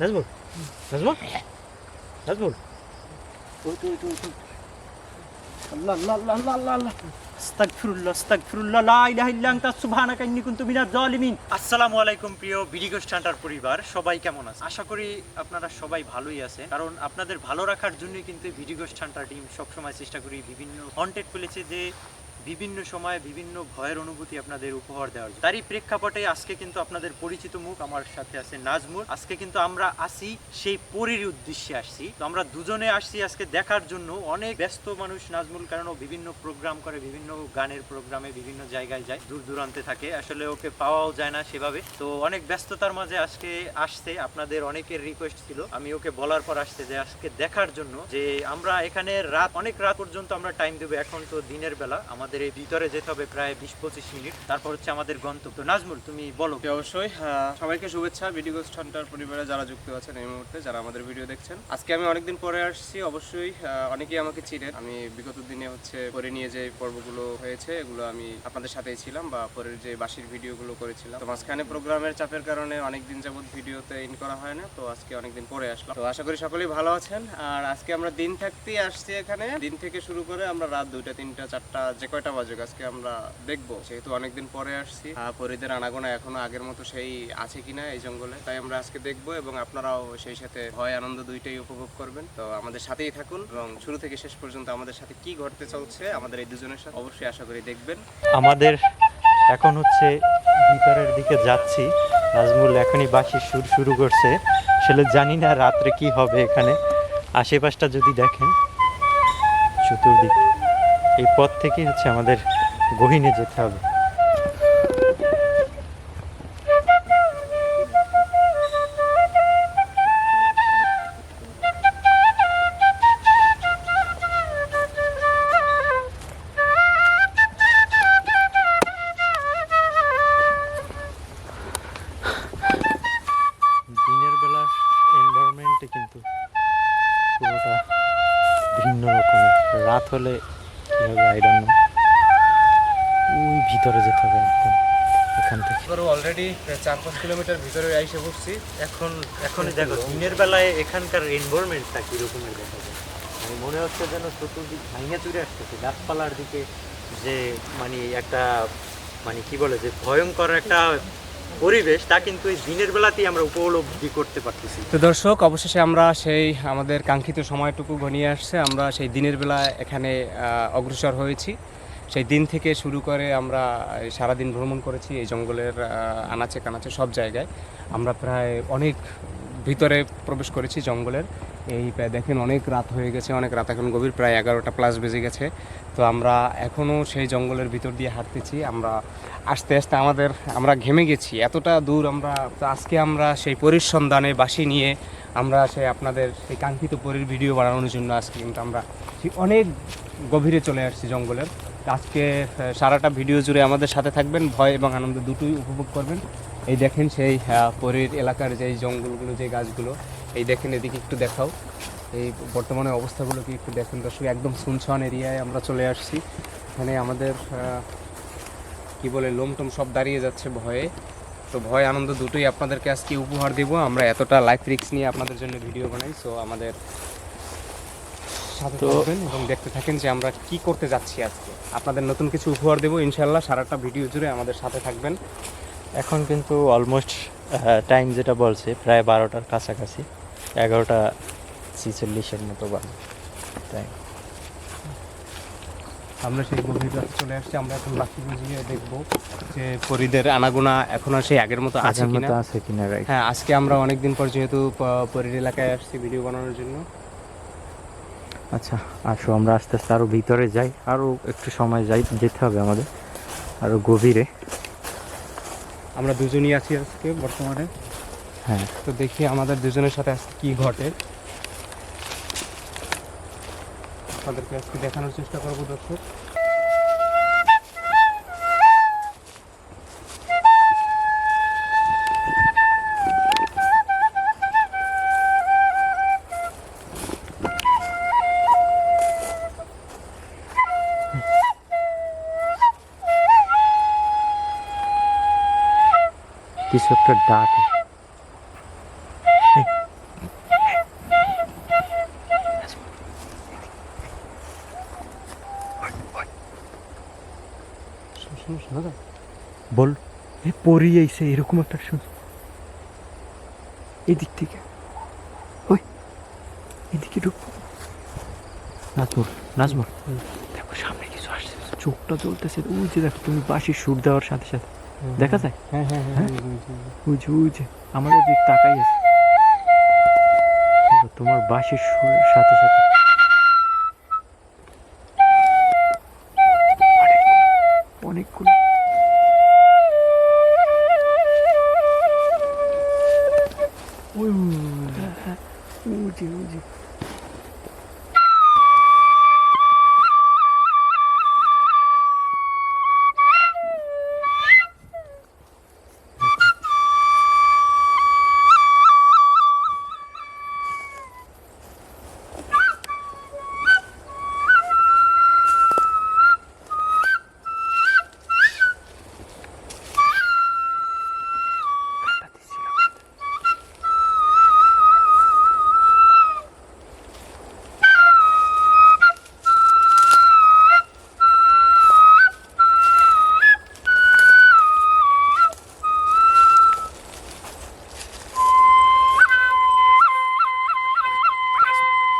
নাজমুল নাজমুল নাজমুল আল্লাহ আল্লাহ আল্লাহ আল্লাহ আল্লাহ আল্লাহ আস্তাগফিরুল্লাহ আস্তাগফিরুল্লাহ লা ইলাহা ইল্লা আনতা সুবহানাকা ইন্নী কুনতু মিনাজ জালিমিন। আসসালামু আলাইকুম প্রিয় বিডি গোস্ট হান্টার পরিবার, সবাই কেমন আছেন? আশা করি আপনারা সবাই ভালোই আছেন, কারণ আপনাদের ভালো রাখার জন্যই কিন্তু বিডি গোস্ট হান্টার টিম সবসময় চেষ্টা করি বিভিন্ন কন্টেন্ট প্লেসে যে বিভিন্ন সময় বিভিন্ন ভয়ের অনুভূতি আপনাদের উপহার দেওয়ার জন্য। তারই প্রেক্ষাপটে আজকে কিন্তু আপনাদের পরিচিত মুখ আমার সাথে আছে নাজমুল। আজকে কিন্তু আমরা আসি সেই পরীর উদ্দেশ্যে আসছি, তো আমরা দুজনে আসছি আজকে দেখার জন্য। অনেক ব্যস্ত মানুষ নাজমুল, কারণ ও বিভিন্ন প্রোগ্রাম করে, বিভিন্ন গানের প্রোগ্রামে বিভিন্ন জায়গায় যায়, দূর দূরান্তে থাকে, আসলে ওকে পাওয়াও যায় না সেভাবে। তো অনেক ব্যস্ততার মাঝে আজকে আসছে, আপনাদের অনেকের রিকোয়েস্ট ছিল, আমি ওকে বলার পর আসছে যে আজকে দেখার জন্য যে আমরা এখানে অনেক রাত পর্যন্ত আমরা টাইম দেবো। এখন তো দিনের বেলা, আমাদের এই ভিতরে যেতে হবে প্রায় 20-25 মিনিট, তারপর হচ্ছে আমাদের গন্তব্য। নাজমুল, তুমি বলো। অবশ্যই সবাইকে শুভেচ্ছা বিডি গোস্ট হান্টার পরিবারে যারা যুক্ত আছেন এই মুহূর্তে, যারা আমাদের ভিডিও দেখছেন। আজকে আমি অনেকদিন পরে আসছি, অবশ্যই অনেকেই আমাকে চিনেন। আমি বিগত দিনে হচ্ছে পরে নিয়ে যে পর্বগুলো হয়েছে এগুলো আমি আপনাদের সাথেই ছিলাম, বা পরের যে বাসির ভিডিওগুলো করেছিলাম। তো মাঝখানে প্রোগ্রামের চাপের কারণে অনেকদিন যাবত ভিডিওতে ইন করা হয় না, তো আজকে অনেকদিন পরে আসলাম। তো আশা করি সকলেই ভালো আছেন। আর আজকে আমরা দিন থাকতেই আসছি এখানে, দিন থেকে শুরু করে আমরা রাত 2টা 3টা 4টা যে কয়টা বাজুক আজকে আমরা দেখবো, যেহেতু অনেকদিন পরে আসছি। পরিদের আনাগোনা এখনো আগের মতো সেই আছে কিনা এই জঙ্গলে, তাই আমরা আজকে দেখবো, এবং আপনারাও সেই সাথে ভয় আনন্দ দুইটাই উপভোগ করবেন। তো আমাদের সাথেই থাকুন এবং শুরু থেকে শেষ পর্যন্ত আমাদের সাথে কি ঘটতে চলছে আমাদের এই দুজনের সাথে অবশ্যই আশা করি দেখবেন। আমাদের এখন হচ্ছে ভিতরের দিকে যাচ্ছি। নাজমুল এখনই বাঁশির সুর শুরু করছে, আসলে জানি না রাত্রে কি হবে এখানে। আশেপাশটা যদি দেখেন চতুর্দিক, এই পথ থেকে হচ্ছে আমাদের গহীনে যেতে হবে। দিনের বেলার এনভায়রনমেন্টে কিন্তু পুরোটা ভিন্ন রকমের। রাত হলে কী হবে আই ডোন্ট নো। ওই ভিতরে যেতে হবে একদম এখান থেকে। অলরেডি 4-5 কিলোমিটার ভিতরে এসে পড়ছি। এখন দেখো দিনের বেলায় এখানকার এনভায়রনমেন্টটা কীরকমের দেখা যায়। মানে মনে হচ্ছে যেন চতুর্দিক ভাঙিয়ে চুরে আসতেছে, গাছপালার দিকে যে মানে একটা মানে কি বলে যে ভয়ঙ্কর একটা পরিবেশ, তা কিন্তু এই দিনের বেলাতেই আমরা উপলব্ধি করতে পারতেছি। তো দর্শক, অবশেষে আমরা সেই আমাদের কাঙ্ক্ষিত সময়টুকু ঘনিয়ে আসছে। আমরা সেই দিনের বেলা এখানে অগ্রসর হয়েছি। সেই দিন থেকে শুরু করে আমরা সারাদিন ভ্রমণ করেছি এই জঙ্গলের আনাচে কানাচে সব জায়গায়। আমরা প্রায় অনেক ভিতরে প্রবেশ করেছি জঙ্গলের। এই দেখেন অনেক রাত হয়ে গেছে, অনেক রাত এখন গভীর, প্রায় 11টা প্লাস বেজে গেছে। তো আমরা এখনও সেই জঙ্গলের ভিতর দিয়ে হাঁটতেছি। আমরা আস্তে আস্তে আমরা ঘেমে গেছি, এতটা দূর আমরা। তো আজকে আমরা সেই পরিসন্ধানে বাসি নিয়ে আমরা সেই আপনাদের সেই কাঙ্ক্ষিত পরীর ভিডিও বানানোর জন্য আজকে কিন্তু আমরা অনেক গভীরে চলে আসছি জঙ্গলের। আজকে সারাটা ভিডিও জুড়ে আমাদের সাথে থাকবেন, ভয় এবং আনন্দ দুটোই উপভোগ করবেন। এই দেখেন সেই পরীর এলাকার যেই জঙ্গলগুলো, যে গাছগুলো, এই দেখেন, এদিকে একটু দেখাও। এই বর্তমানে অবস্থাগুলোকে একটু দেখেন দর্শক, একদম সুনসান এরিয়ায় আমরা চলে আসছি। এখানে আমাদের কি বলে লোমটোম সব দাঁড়িয়ে যাচ্ছে ভয়ে। তো ভয় আনন্দ দুটোই আপনাদেরকে আজকে উপহার দেব। আমরা এতটা লাইফ রিস্ক নিয়ে আপনাদের জন্য ভিডিও বানাই, সো আমাদের সাথে থাকবেন এবং দেখতে থাকেন যে আমরা কি করতে যাচ্ছি আজকে। আপনাদের নতুন কিছু উপহার দেবো ইনশাল্লাহ, সারাটা ভিডিও জুড়ে আমাদের সাথে থাকবেন। এখন কিন্তু অলমোস্ট টাইম যেটা বলছে প্রায় 12টার কাছাকাছি, 11:46 মতো বাজে টাইম। আমরা সেই গভীর রাতে চলে আসছি। আমরা এখন বাকি বুঝিয়ে দেখবো যে পরীদের আনাগোনা এখন আর সেই আগের মতো আছে কিনা। হ্যাঁ, আজকে আমরা অনেকদিন পর যেহেতু পরীর এলাকায় আসছি ভিডিও বানানোর জন্য। আচ্ছা আসো আমরা আস্তে আস্তে আরও ভিতরে যাই, আরও একটু সময় যেতে হবে আমাদের আরও গভীরে। আমরা দুজনই আছি আজকে বর্তমানে। হ্যাঁ, তো দেখি আমাদের দুজনের সাথে আজকে কী ঘটে, আপনাদেরকে আজকে দেখানোর চেষ্টা করবো দর্শক। কিছু একটা ডাক। শোনা যায়? বল এ পরি আইছে এরকম একটা শুন এদিক থেকে ওই এদিকে ঢুকবো নাজমুল দেখো সামনে কিছু আসছে চোখটা জ্বলতেছে ওই যে দেখো তুমি বাঁশির সুর দেওয়ার সাথে সাথে দেখা যায় হ্যাঁ হ্যাঁ হ্যাঁ ওই যে আমাদের দিক তাকাই আছে দেখো, তোমার বাঁশির সুরের সাথে সাথে অনেকগুলো ওই যে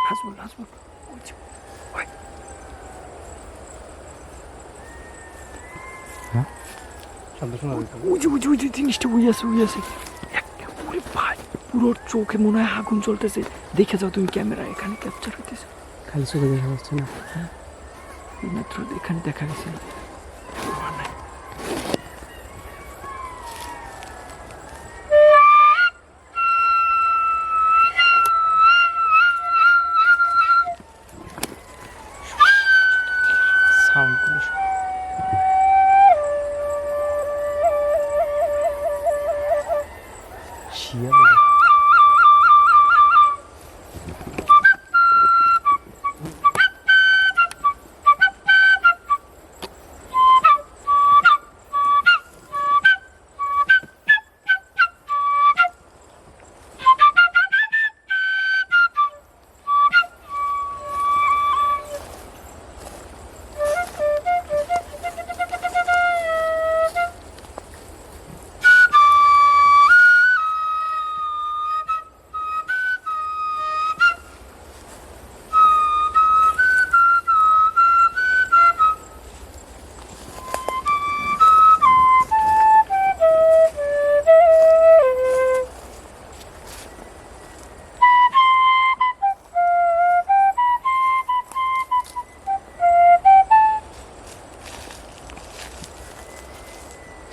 নাজমুল শব্দ শোনা যাচ্ছে। ওই যে জিনিসটা ওই আছে ওরে ভাই পুরো চোখে মনে হয় আগুন চলতেছে দেখে যাও তুমি ক্যামেরা এখানে ক্যাপচার হইতেছে খালি চোখে দেখা যাচ্ছে না। মাত্র এখানে দেখা গেছে সাউন্ডগুলো শিয়াল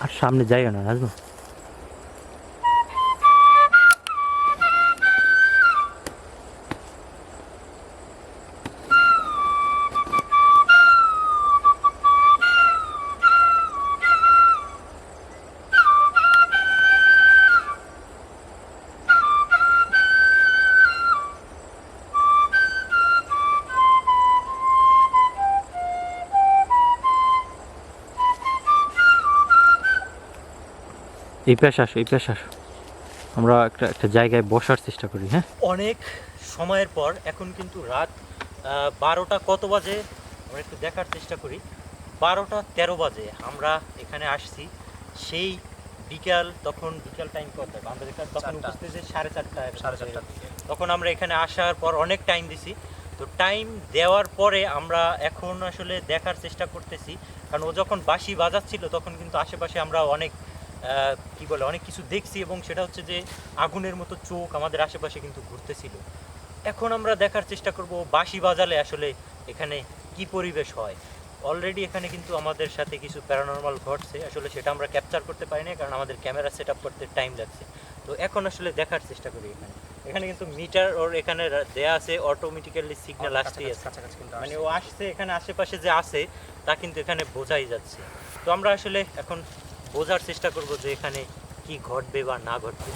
আর সামনে যাইও না নাজমুল এই পেশা আসো আমরা একটা জায়গায় বসার চেষ্টা করি হ্যাঁ অনেক সময়ের পর এখন কিন্তু রাত 12টা কত বাজে আমরা একটু দেখার চেষ্টা করি 12টা 13 বাজে আমরা এখানে আসছি সেই বিকাল টাইম কত আমরা তখন উপস্থিত 4:30 তখন আমরা এখানে আসার পর অনেক টাইম দিছি তো টাইম দেওয়ার পরে আমরা এখন আসলে দেখার চেষ্টা করতেছি কারণ ও যখন বাঁশি বাজাচ্ছিল তখন কিন্তু আশেপাশে আমরা অনেক অনেক কিছু দেখছি এবং সেটা হচ্ছে যে আগুনের মতো চোখ আমাদের আশেপাশে কিন্তু ঘুরতেছিল এখন আমরা দেখার চেষ্টা করব বাঁশি বাজালে আসলে এখানে কি পরিবেশ হয় অলরেডি এখানে কিন্তু আমাদের সাথে কিছু প্যারানরমাল ঘটছে আসলে সেটা আমরা ক্যাপচার করতে পারি না কারণ আমাদের ক্যামেরা সেট আপ করতে টাইম লাগছে তো এখন আসলে দেখার চেষ্টা করি এখানে কিন্তু মিটার ওর এখানে দেয়া আছে অটোমেটিক্যালি সিগন্যাল আসতেই আছে মানে ও আসছে এখানে আশেপাশে যে আছে তা কিন্তু এখানে বোঝাই যাচ্ছে তো আমরা আসলে এখন বোঝার চেষ্টা করব যে এখানে কি ঘটবে বা না ঘটবে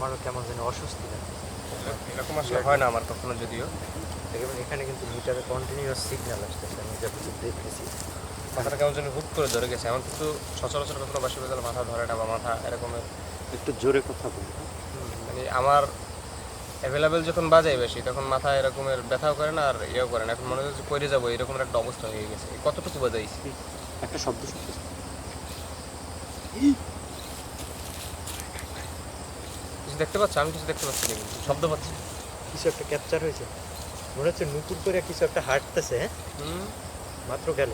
আমারও কেমন যেন অস্বস্তি লাগে। এরকম আসলে হয় না আমার কখনো যদিও। দেখবেন এখানে কিন্তু মিটারে কন্টিনিউয়াস সিগন্যাল আসতেছে, আমি যতটুকু দেখতেছি। মাথাটা কেমন যেন হুট করে ধরে গেছে, এমন কিন্তু সচরাচর কখনো বাসি বাজালে মাথা ধরে না বা মাথা এরকমের। একটু জোরে কথা বলি। মানে আমার অ্যাভেলেবেল যখন বাজাই বেশি তখন মাথা এরকমের ব্যথাও করে না আর ইয়েও করে না, এখন মনে হচ্ছে পড়ে যাবো এরকমের একটা অবস্থা হয়ে গেছে। কতটুকু বাজাইছি? একটা শব্দ শুনতেছি। কিছু দেখতে পাচ্ছ? আমি কিছু দেখতে পাচ্ছি না, কিন্তু শব্দ পাচ্ছি। কিছু একটা ক্যাপচার হয়েছে, মনে হচ্ছে নতুন করে কিছু একটা হাঁটতেছে। হ্যাঁ, মাত্র গেল।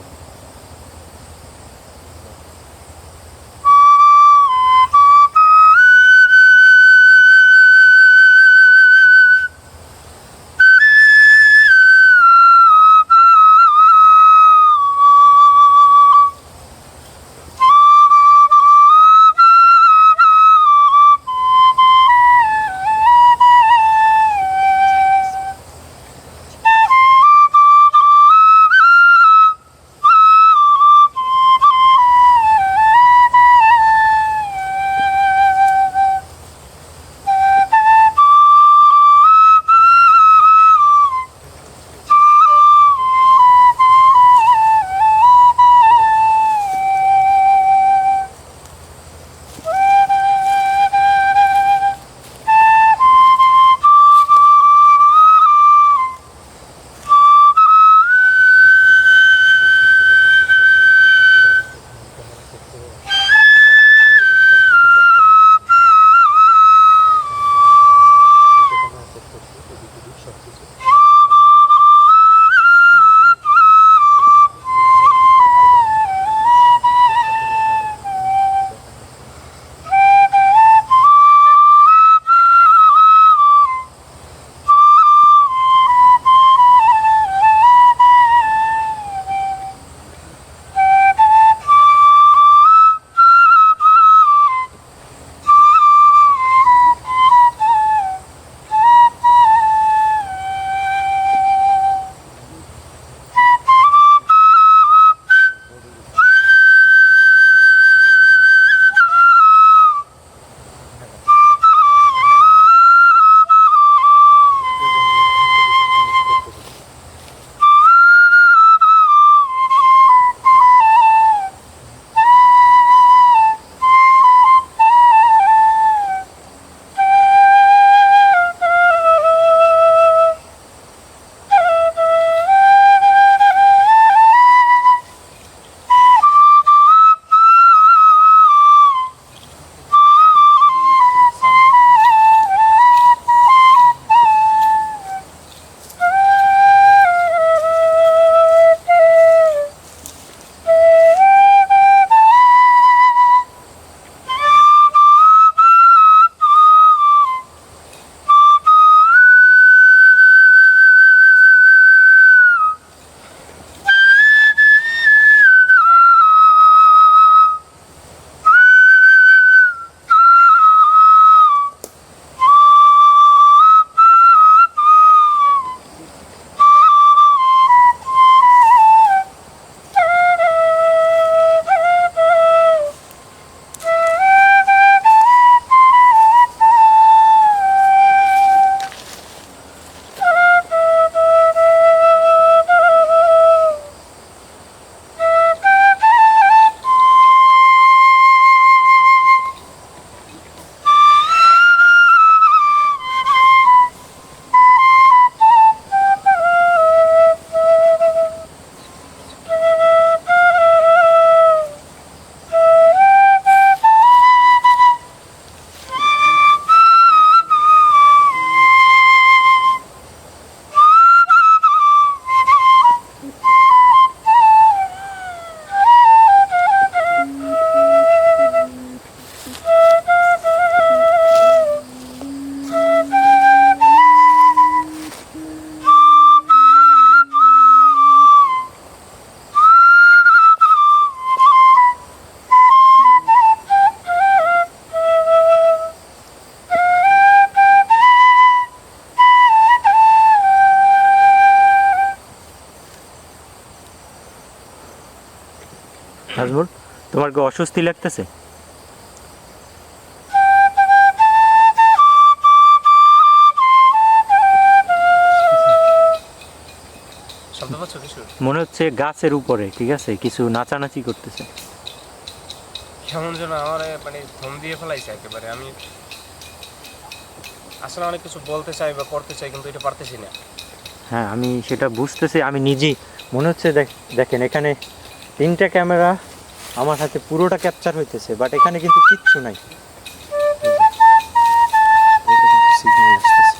নাজমুল, তোমার কি অস্বস্তি লাগতেছে? মনে হচ্ছে গাছের উপরে, ঠিক আছে, কিছু নাচানাচি করতেছে। কেমন যেন আমার মানে ধম দিয়ে ফেলাইছে একেবারে। আমি আসলে অনেক কিছু বলতে চাই বা করতে চাই, কিন্তু এটা পারতেছি না। হ্যাঁ, আমি সেটা বুঝতেছি, আমি নিজেই। মনে হচ্ছে দেখেন এখানে 3টা ক্যামেরা আমার হাতে পুরোটা ক্যাপচার হইতেছে, বাট এখানে কিন্তু কিচ্ছু নাই। সিগন্যাল আসতেছে।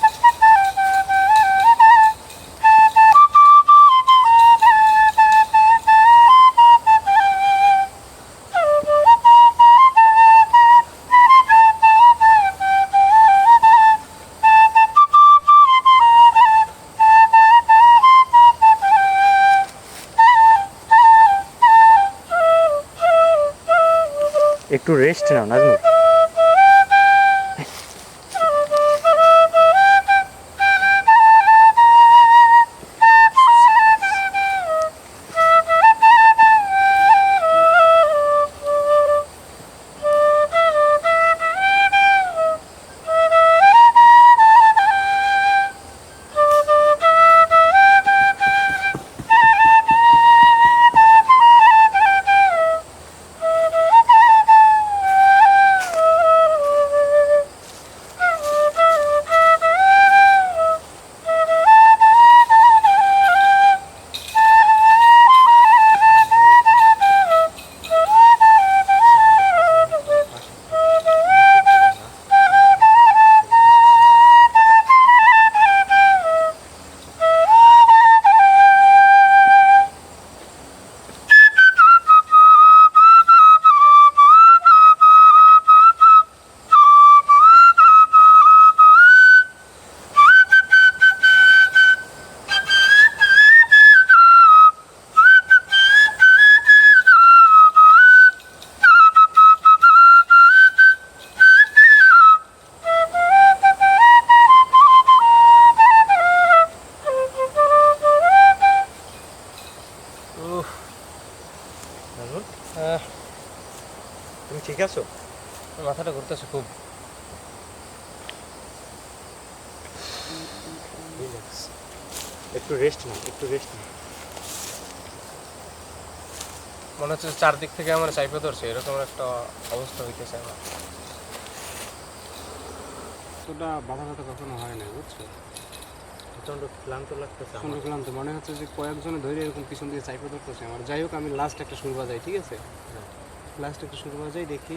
একটু রেস্ট নাও নাজমুল। তুমি ঠিক আছো? মাথাটা ঘুরতেছে খুব। একটু রেস্ট নাও, একটু রেস্ট নাও। মনে হচ্ছে চারদিক থেকে আমার চাইপে ধরছে, এরকম একটা অবস্থা হইতেছে আমার। এতটা বাধা ব্যথা কখনো হয় না, বুঝছো? প্রচন্ড ক্লান্ত লাগতেছে প্রচন্ড ক্লান্ত, মনে হচ্ছে যে কয়েকজনে ধরে এরকম পিছন দিয়ে চাইপে ধরতেছে আমার। যাই হোক, আমি লাস্ট একটা সুর বাজাই, ঠিক আছে? লাস্ট একটা সুর বাজাই, দেখি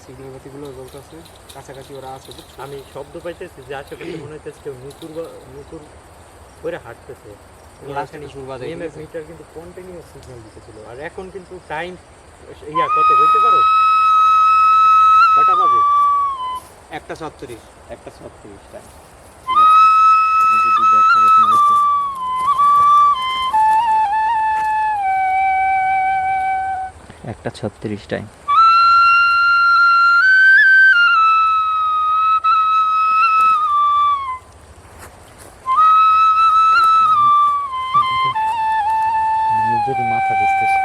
সিগন্যাল বাতিগুলো জ্বলতেছে, কাছাকাছি ওরা আছে, বুঝছো? আমি শব্দ পাইতেছি যে আশেপাশে মনে হচ্ছে কেউ নুকুর করে হাঁটতেছে। লাস্ট একটা সুর বাজাই, ঠিক আছে? মিটার কিন্তু কন্টিনিউয়াস সিগন্যাল দিতেছিল। আর এখন কিন্তু টাইম কত হইতে পারো? কটা বাজে? 1:36। 1:36 টাইম। 1:36 টাইম। নিজেরই মাথা দিতেছে।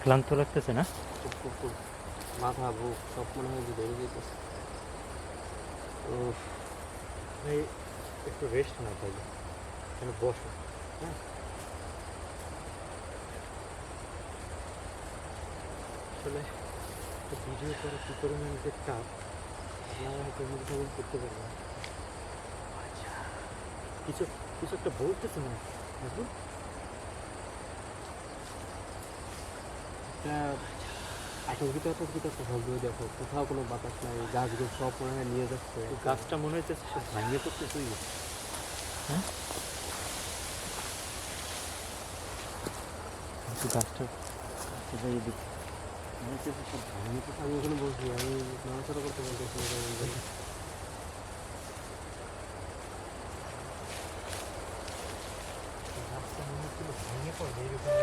ক্লান্ত লাগতেছে না? মাথা বুক সব মনে হয় যে ধরে যেতেছে। ভাই একটু রেস্ট না তাইলে, কেন বসো। হ্যাঁ, আসলে ভিডিও করা কী পরিমাণ যে টাফ, আপনারা হয়তো অনুধাবন করতে পারবেন। কিছু কিছু একটা বলতেছে মনে হয়, বুঝুন। একটা আতঙ্কিত একটা শব্দ, দেখো কোথাও কোনো বাতাস নাই, গাছগুলো সব মনে হয় নিয়ে যাচ্ছে। ওই গাছটা মনে হচ্ছে সব ভাঙিয়ে পড়তে তুই। হ্যাঁ, কিন্তু গাছটা যাইয়ে দিচ্ছে, মনে হচ্ছে সব ভাঙিয়ে পড়তে। আমি ওখানে বলছি, আমি নড়াচড়া করতে পারতেছি না তেমন করে। গাছটা মনে হচ্ছিল ভেঙে পড়বে এরকম।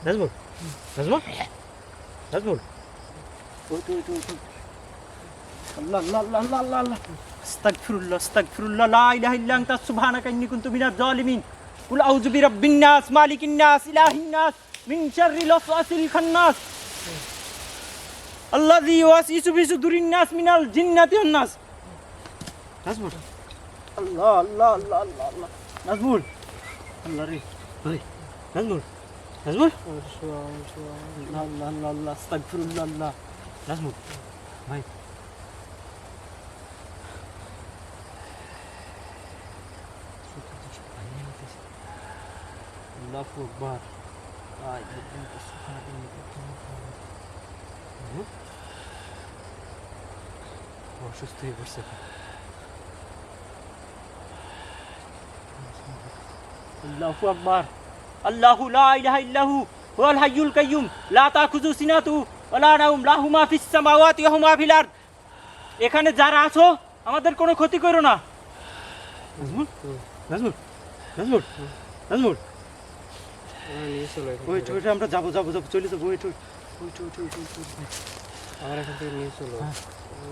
নাজমুল, নাজমুল, নাজমুল, আল্লাহ আল্লাহ আল্লাহ আল্লাহ আল্লাহ আল্লাহ, আস্তাগফিরুল্লাহ আস্তাগফিরুল্লাহ, লা ইলাহা ইল্লা আনতা সুবহানাকা ইন্নী কুনতু মিনাজ জালিমিন। কুল আউযু বিরাব্বিন নাস, মালিকিন নাস, ইলাহিন নাস, মিন শাররিল ওয়াসওয়াসিল খান্নাস, আল্লাযী ইউওয়াসওয়িসু ফি সুদুরিন নাস মিনাল জিন্নাতি ওয়ান নাস। নাজমুল, আল্লাহ আল্লাহ আল্লাহ আল্লাহ আল্লাহ, নাজমুল, আল্লাহ রে ভাই, নাজমুল, নাজমুল, আল্লাহ আল্লাহ আল্লাহ আল্লাহ, আস্তাগফিরুল্লাহ আল্লাহ। নাজমুল ভাই, আল্লাহু আকবার। অসুস্থ হয়ে পড়ছে। আল্লাহু আকবার, আল্লাহু লা ইলাহা ইল্লাহু হুয়াল হাইয়ুল কাইয়ুম লা তাখুযু সিনাতু ওয়া লা নাওম লাহু মা ফিস সামাওয়াতি ওয়া মা ফিল আরদ। এখানে যারা আছো আমাদের কোনো ক্ষতি করো না। নাজমুল, নাজমুল, নাজমুল, নাজমুল, নিয়ে চলো এখান ওয়েট থেকে। ওয়েট, আমরা যাবো যাবো যাবো, চলে যাবো, wait wait wait wait wait wait. আমার এখান থেকে নিয়ে চলো।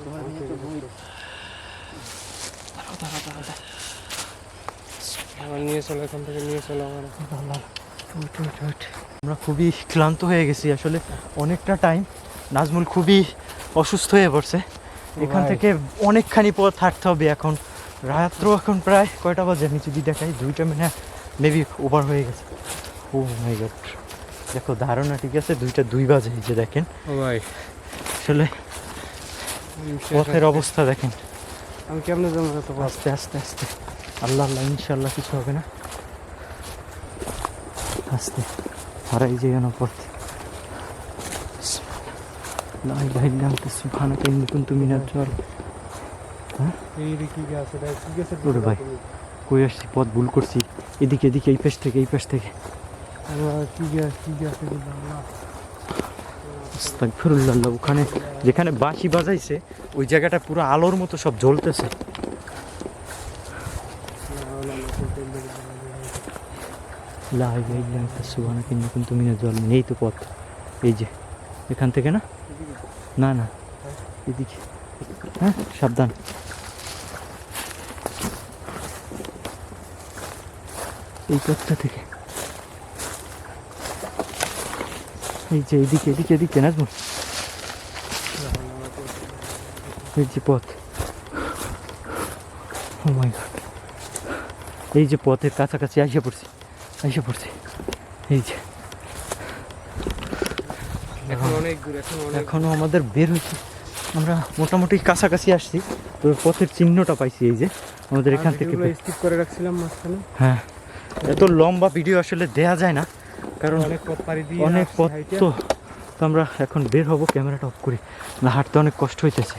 তোমার নিয়ে তো ওয়েট। দাঁড়াও দাঁড়াও দাঁড়াও দাঁড়াও। আমার নিয়ে চলো, এখান থেকে নিয়ে চলো আমার। আমরা খুবই ক্লান্ত হয়ে গেছি আসলে, অনেকটা টাইম। নাজমুল খুবই অসুস্থ হয়ে পড়ছে। এখান ভাই। থেকে অনেকখানি পথ হাঁটতে হবে এখন। রাত্র এখন প্রায় কয়টা বাজে নিচে দিয়ে দেখাই, 2টা মেবি ওভার হয়ে গেছে। ও মাই গড, দেখো ধারণা ঠিক আছে, 2টা 2 বাজে। এই যে দেখেন ও ভাই, আসলে পথের অবস্থা দেখেন। আমি কেমনে যাবো এত পথ? আস্তে আস্তে আস্তে, আল্লাহ আল্লাহ, ইনশাল্লাহ কিছু হবে না। আস্তে হারাই যে না পথ। লা ইলাহা ইল্লা আনতা সুবহানাকা ইন্নী কুনতু মিনাজ জালিমিন। এই রে কি গাছ এটা? কি গাছের ওরে ভাই, কই আসছি, পথ ভুল করছি। এদিকে এদিকে, এই পাশ থেকে এই পাশ থেকে। আল্লাহ, কি গাছ, কি গাছের আল্লাহ। আস্তাগফিরুল্লাহ। ওখানে যেখানে বাঁশি বাজাইছে ওই জায়গাটা পুরো আলোর মতো সব জ্বলতেছে। লা ইলাহা ইল্লা আনতা সুবহানাকা ইন্নী কুনতু মিনাজ জালিমিন। এই তো পথ, এই যে এখান থেকে না, না না এদিকে। হ্যাঁ সাবধান। এই পথটা থেকে, এই যে এদিকে এদিকে এদিকে নাজমুল, এই যে পথ। ও মাই গড, এই যে পথের কাছাকাছি আইসা পড়ছি, আইসা পড়ছি। এই যে এখন অনেক দূর, এখন অনেক। এখনো আমাদের বের হয়েছে, আমরা মোটামুটি কাছাকাছি আসছি। তো পথের চিহ্নটা পাইছি, এই যে আমাদের এখান থেকে। স্কিপ করে রাখছিলাম মাঝখানে। হ্যাঁ, এত লম্বা ভিডিও আসলে দেয়া যায় না, কারণ অনেক পথ পাড়ি দিয়ে অনেক আসছি পথ। হাইটে। তো আমরা এখন বের হব, ক্যামেরাটা অফ করি, না হাঁটতে অনেক কষ্ট হইতেছে।